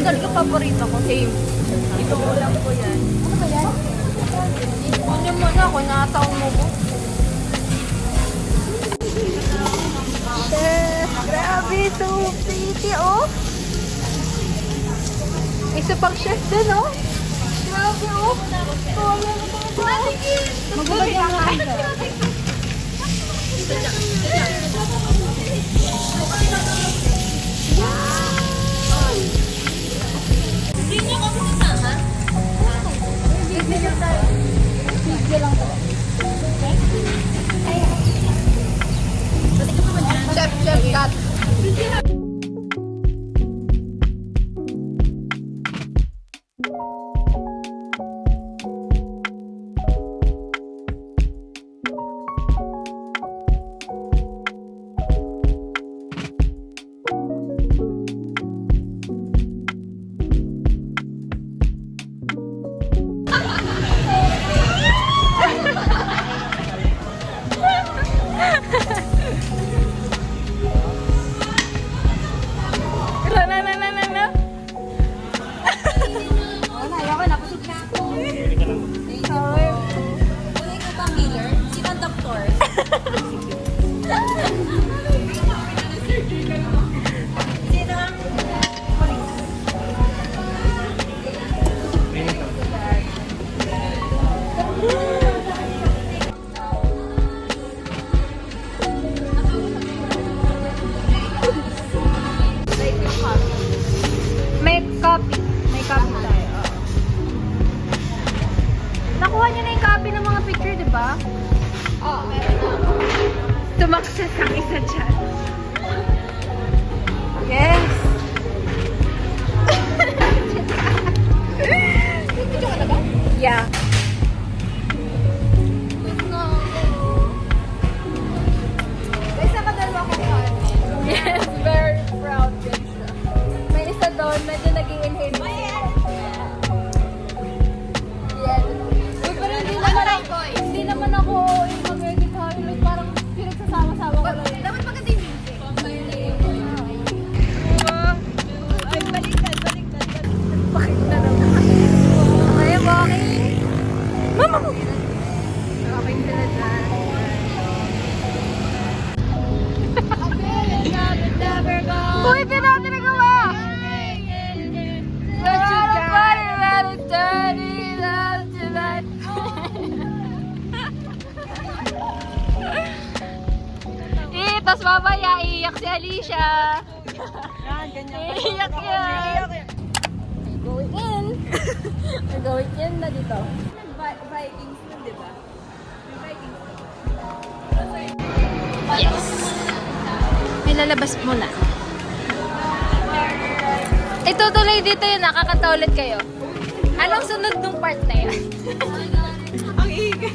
talaga paborito ko. Same. Ito ulam ko yan. Ano ba yan? Ano mo na ako, nakataon mo ko. Chef, grabe, so pretty, oh. Isa pang chef din, oh. Grabe, oh. Magbabay ang kain. Hindi niyo kami kasama? Hindi niyo tayo. Sige lang po. Chef, cut. May copy tayo. Nakuha niyo na yung copy ng mga picture, di ba? Oo, meron na. Tumakses ang isa dyan. Yes! Video ka na ba? Yeah. Guys, nakadalwa ko pa. Yes, very proud guys. May isa doon, medyo nag-i-inhale. Yes. Uy, pero hindi naman ako mag-edit highlight. Parang pinagsasama-sama ko lang. Dapat maganda yung music. Ay, baliktad. Bakit na naman? Ay, bakit? Mama mo! Okay sila dyan. Uy, hindi natin nagawa! Don't you got it, dirty love tonight. Tapos mamaya, iiyak si Alicia. Iiyak yan. We're going in. We're going in na dito. Vikings na, di ba? Yes. May lalabas muna. Itutuloy dito yun, nakakanta ulit kayo. Anong sunod nung part na yun? Ang higay.